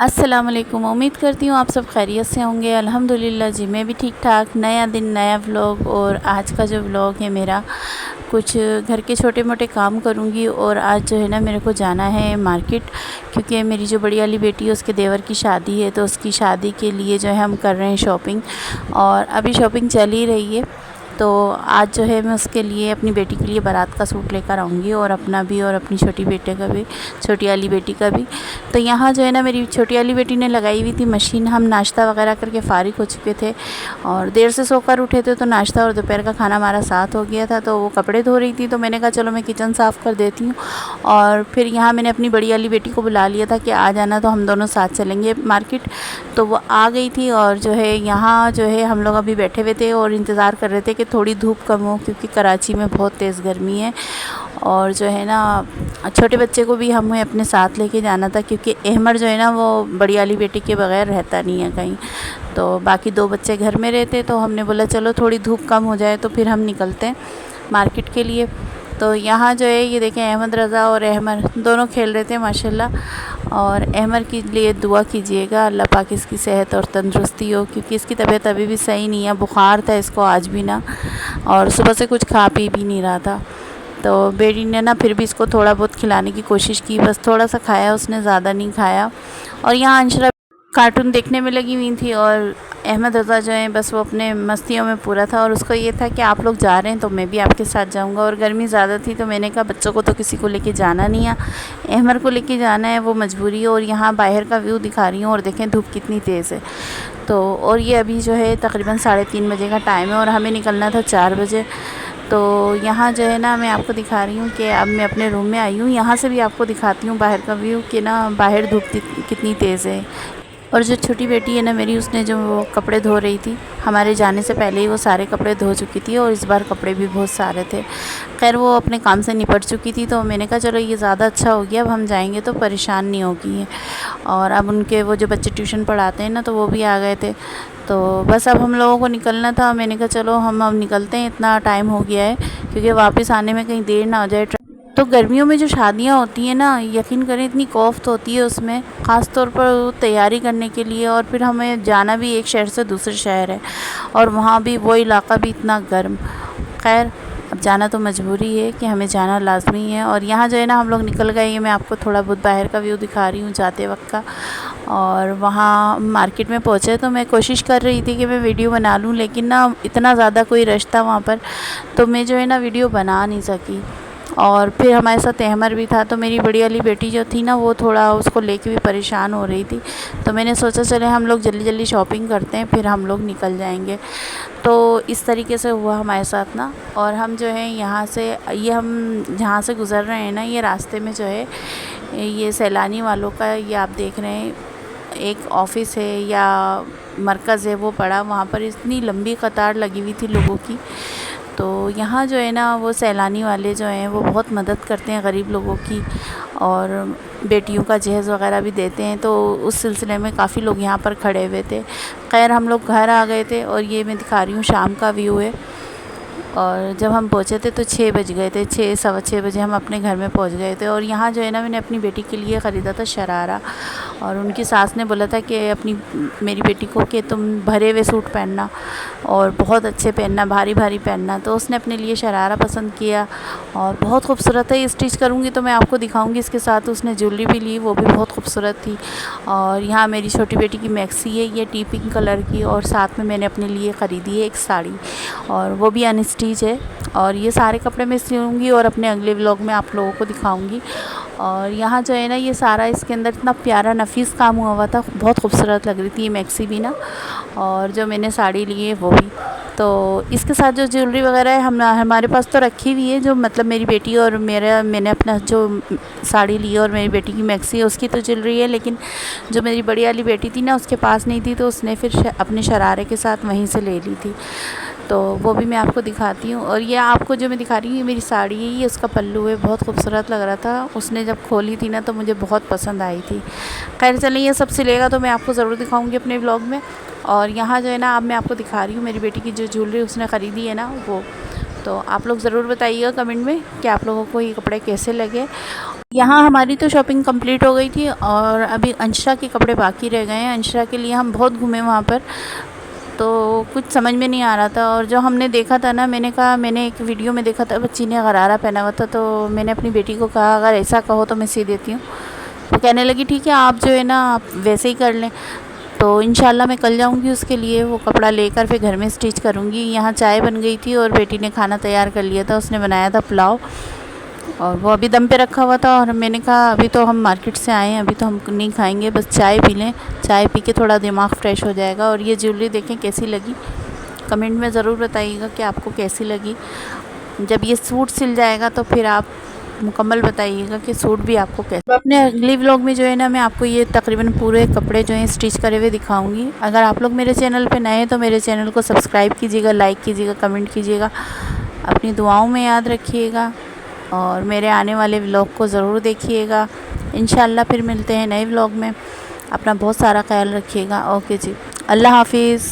السلام علیکم، امید کرتی ہوں آپ سب خیریت سے ہوں گے۔ الحمدللہ جی میں بھی ٹھیک ٹھاک۔ نیا دن نیا ولاگ، اور آج کا جو ولاگ ہے میرا، کچھ گھر کے چھوٹے موٹے کام کروں گی۔ اور آج جو ہے نا میرے کو جانا ہے مارکیٹ، کیونکہ میری جو بڑی والی بیٹی ہے اس کے دیور کی شادی ہے، تو اس کی شادی کے لیے جو ہے ہم کر رہے ہیں شاپنگ، اور ابھی شاپنگ چل ہی رہی ہے۔ تو آج جو ہے میں اس کے لیے، اپنی بیٹی کے لیے بارات کا سوٹ لے کر آؤں گی، اور اپنا بھی اور اپنی چھوٹی بیٹے کا بھی، چھوٹی والی بیٹی کا بھی۔ تو یہاں جو ہے نا میری چھوٹی والی بیٹی نے لگائی ہوئی تھی مشین، ہم ناشتہ وغیرہ کر کے فارغ ہو چکے تھے، اور دیر سے سو کر اٹھے تھے، تو ناشتہ اور دوپہر کا کھانا ہمارا ساتھ ہو گیا تھا۔ تو وہ کپڑے دھو رہی تھی، تو میں نے کہا چلو میں کچن صاف کر دیتی ہوں، اور پھر یہاں میں نے اپنی بڑی والی بیٹی کو بلا لیا تھا کہ آ جانا، تو ہم دونوں ساتھ چلیں گے مارکیٹ۔ تو وہ آ گئی تھی، اور جو ہے یہاں جو ہے ہم لوگ ابھی بیٹھے ہوئے تھے اور انتظار کر رہے تھے کہ تھوڑی دھوپ کم ہو، کیونکہ کراچی میں بہت تیز گرمی ہے۔ اور جو ہے نا چھوٹے بچے کو بھی ہمیں اپنے ساتھ لے کے جانا تھا، کیونکہ احمر جو ہے نا وہ بڑی والی بیٹی کے بغیر رہتا نہیں ہے کہیں، تو باقی دو بچے گھر میں رہتے، تو ہم نے بولا چلو تھوڑی دھوپ کم ہو جائے تو پھر ہم نکلتے ہیں مارکیٹ کے لیے۔ تو یہاں جو ہے یہ دیکھیں، احمد رضا اور احمر دونوں کھیل رہے تھے ماشاءاللہ، اور احمر کے لیے دعا کیجئے گا اللہ پاک اس کی صحت اور تندرستی ہو، کیونکہ اس کی طبیعت ابھی بھی صحیح نہیں ہے، بخار تھا اس کو آج بھی نا، اور صبح سے کچھ کھا پی بھی نہیں رہا تھا۔ تو بیٹی نے نا پھر بھی اس کو تھوڑا بہت کھلانے کی کوشش کی، بس تھوڑا سا کھایا اس نے، زیادہ نہیں کھایا۔ اور یہاں انشرا کارٹون دیکھنے میں لگی ہوئی تھی، اور احمد رضا جو ہیں بس وہ اپنے مستیوں میں پورا تھا، اور اس کو یہ تھا کہ آپ لوگ جا رہے ہیں تو میں بھی آپ کے ساتھ جاؤں گا، اور گرمی زیادہ تھی تو میں نے کہا بچوں کو تو کسی کو لے کے جانا نہیں ہے، احمر کو لے کے جانا ہے، وہ مجبوری ہے۔ اور یہاں باہر کا ویو دکھا رہی ہوں، اور دیکھیں دھوپ کتنی تیز ہے۔ تو اور یہ ابھی جو ہے تقریباً 3:30 بجے کا ٹائم ہے، اور ہمیں نکلنا تھا 4 بجے۔ تو یہاں جو ہے نا میں آپ کو دکھا رہی ہوں کہ اب میں اپنے روم میں آئی ہوں، یہاں سے بھی آپ کو دکھاتی ہوں باہر کا ویو کہ نا باہر دھوپ کتنی تیز ہے۔ اور جو چھوٹی بیٹی ہے نا میری، اس نے جو کپڑے دھو رہی تھی، ہمارے جانے سے پہلے ہی وہ سارے کپڑے دھو چکی تھی، اور اس بار کپڑے بھی بہت سارے تھے۔ خیر وہ اپنے کام سے نپٹ چکی تھی، تو میں نے کہا چلو یہ زیادہ اچھا ہو گیا، اب ہم جائیں گے تو پریشان نہیں ہوگی۔ اور اب ان کے وہ جو بچے ٹیوشن پڑھاتے ہیں نا، تو وہ بھی آ گئے تھے، تو بس اب ہم لوگوں کو نکلنا تھا۔ میں نے کہا چلو ہم اب نکلتے ہیں، اتنا ٹائم ہو گیا ہے، کیونکہ واپس آنے میں کہیں دیر نہ ہو جائے۔ تو گرمیوں میں جو شادیاں ہوتی ہیں نا، یقین کریں اتنی کوفت ہوتی ہے اس میں، خاص طور پر تیاری کرنے کے لیے، اور پھر ہمیں جانا بھی ایک شہر سے دوسرے شہر ہے، اور وہاں بھی وہ علاقہ بھی اتنا گرم۔ خیر اب جانا تو مجبوری ہے کہ ہمیں جانا لازمی ہے۔ اور یہاں جو ہے نا ہم لوگ نکل گئے، یہ میں آپ کو تھوڑا بہت باہر کا ویو دکھا رہی ہوں جاتے وقت کا۔ اور وہاں مارکیٹ میں پہنچے تو میں کوشش کر رہی تھی کہ میں ویڈیو بنا لوں، لیکن نا اتنا زیادہ کوئی رش تھا وہاں پر، تو میں جو ہے نا ویڈیو بنا نہیں سکی۔ اور پھر ہمارے ساتھ احمر بھی تھا، تو میری بڑی والی بیٹی جو تھی نا، وہ تھوڑا اس کو لے کے بھی پریشان ہو رہی تھی، تو میں نے سوچا چلے ہم لوگ جلدی جلدی شاپنگ کرتے ہیں، پھر ہم لوگ نکل جائیں گے۔ تو اس طریقے سے ہوا ہمارے ساتھ نا۔ اور ہم جو ہے یہاں سے، یہ ہم جہاں سے گزر رہے ہیں نا، یہ راستے میں جو ہے یہ سیلانی والوں کا، یہ آپ دیکھ رہے ہیں ایک آفس ہے یا مرکز ہے وہ پڑا، وہاں پر اتنی لمبی قطار لگی ہوئی تھی لوگوں کی۔ تو یہاں جو ہے نا وہ سیلانی والے جو ہیں وہ بہت مدد کرتے ہیں غریب لوگوں کی، اور بیٹیوں کا جہیز وغیرہ بھی دیتے ہیں، تو اس سلسلے میں کافی لوگ یہاں پر کھڑے ہوئے تھے۔ خیر ہم لوگ گھر آ گئے تھے، اور یہ میں دکھا رہی ہوں شام کا ویو ہے۔ اور جب ہم پہنچے تھے تو 6 بج گئے تھے، 6 سوا 6 بجے ہم اپنے گھر میں پہنچ گئے تھے۔ اور یہاں جو ہے نا میں نے اپنی بیٹی کے لیے خریدا تھا شرارہ، اور ان کی ساس نے بولا تھا کہ میری بیٹی کو کہ تم بھرے ہوئے سوٹ پہننا، اور بہت اچھے پہننا، بھاری بھاری پہننا، تو اس نے اپنے لیے شرارہ پسند کیا، اور بہت خوبصورت ہے، یہ اسٹچ کروں گی تو میں آپ کو دکھاؤں گی۔ اس کے ساتھ اس نے جویلری بھی لی، وہ بھی بہت خوبصورت تھی۔ اور یہاں میری چھوٹی بیٹی کی میکسی ہے، یہ ٹی پنک کلر کی، اور ساتھ میں نے اپنے لیے خریدی ہے ایک ساڑی، اور وہ بھی انسٹیچ ہے۔ اور یہ سارے کپڑے میں سلوں گی، اور اپنے اگلے ولاگ میں آپ لوگوں کو دکھاؤں گی۔ اور یہاں جو ہے نا یہ سارا، اس کے اندر اتنا پیارا نفیس کام ہوا ہوا تھا، بہت خوبصورت لگ رہی تھی یہ میکسی بھی نا، اور جو میں نے ساڑی لی ہے وہ بھی۔ تو اس کے ساتھ جو جیولری وغیرہ ہے ہمارے پاس تو رکھی ہوئی ہے، جو مطلب میری بیٹی اور میں نے اپنا جو ساڑی لی ہے اور میری بیٹی کی میکسی ہے اس کی تو جیولری ہے، لیکن جو میری بڑی والی بیٹی تھی نا اس کے پاس نہیں تھی، تو اس نے پھر اپنے شرارے کے ساتھ وہیں سے لے لی تھی، تو وہ بھی میں آپ کو دکھاتی ہوں۔ اور یہ آپ کو جو میں دکھا رہی ہوں یہ میری ساڑی ہے، یہ اس کا پلو ہے، بہت خوبصورت لگ رہا تھا، اس نے جب کھولی تھی نا تو مجھے بہت پسند آئی تھی۔ خیر چلیں یہ سب سلے گا تو میں آپ کو ضرور دکھاؤں گی اپنے ولاگ میں۔ اور یہاں جو ہے نا اب میں آپ کو دکھا رہی ہوں میری بیٹی کی جو جیولری اس نے خریدی ہے نا وہ، تو آپ لوگ ضرور بتائیے گا کمنٹ میں کہ آپ لوگوں کو یہ کپڑے کیسے لگے۔ یہاں ہماری تو شاپنگ کمپلیٹ ہو گئی تھی اور ابھی انشا کے کپڑے باقی رہ گئے ہیں. انشا کے لیے ہم بہت گھومے وہاں پر، تو کچھ سمجھ میں نہیں آ رہا تھا. اور جو ہم نے دیکھا تھا نا، میں نے کہا، میں نے ایک ویڈیو میں دیکھا تھا بچی نے غرارہ پہنا ہوا تھا، تو میں نے اپنی بیٹی کو کہا اگر ایسا کہو تو میں سی دیتی ہوں. وہ کہنے لگی ٹھیک ہے آپ جو ہے نا آپ ویسے ہی کر لیں. تو انشاءاللہ میں کل جاؤں گی اس کے لیے وہ کپڑا لے کر پھر گھر میں اسٹچ کروں گی. یہاں چائے بن گئی تھی اور بیٹی نے کھانا تیار کر لیا تھا. اس نے بنایا تھا پلاؤ اور وہ ابھی دم پہ رکھا ہوا تھا، اور میں نے کہا ابھی تو ہم مارکیٹ سے آئے ہیں، ابھی تو ہم نہیں کھائیں گے، بس چائے پی لیں، چائے پی کے تھوڑا دماغ فریش ہو جائے گا. اور یہ جیولری دیکھیں کیسی لگی، کمنٹ میں ضرور بتائیے گا کہ آپ کو کیسی لگی. جب یہ سوٹ سل جائے گا تو پھر آپ مکمل بتائیے گا کہ سوٹ بھی آپ کو کیسے. اپنے اگلی ولاگ میں جو ہے نا میں آپ کو یہ تقریباً پورے کپڑے جو ہیں اسٹچ کرے ہوئے دکھاؤں گی. اگر آپ لوگ میرے چینل پہ نئے ہیں تو میرے چینل کو سبسکرائب کیجیے گا، لائک کیجیے گا، کمنٹ کیجیے گا، اپنی دعاؤں میں یاد رکھیے گا اور میرے آنے والے ولاگ کو ضرور دیکھیے گا. انشاءاللہ پھر ملتے ہیں نئے ولاگ میں. اپنا بہت سارا خیال رکھیے گا. اوکے جی، اللہ حافظ.